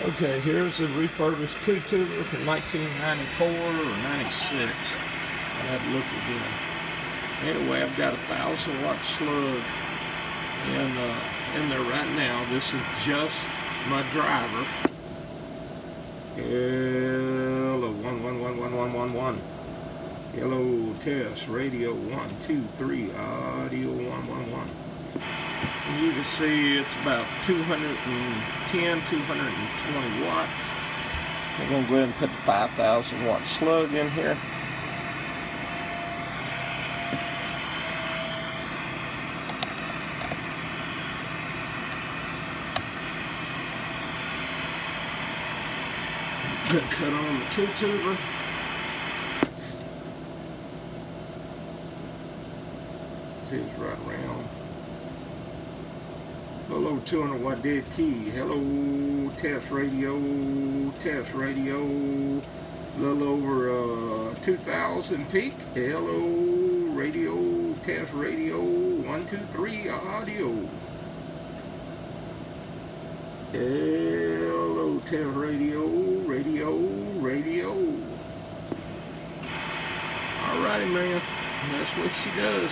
Okay, here's a refurbished two-tuber from 1994 or 96. I had to look again. Anyway, I've got a 1,000-watt slug in there right now. This is just my driver. Hello, 1111111. Hello, test, radio 1, 2, 3, audio 111. You can see it's about 210, 220 watts. I'm going to go ahead and put the 5,000 watt slug in here. Gonna cut on the two-tuber. See, it's right around. Hello, 200 watt dead key. Hello, test radio, test radio. A little over 2,000 peak. Hello, radio, test radio. 1, 2, 3, audio. Hello, test radio, radio, radio. Alrighty, man. That's what she does.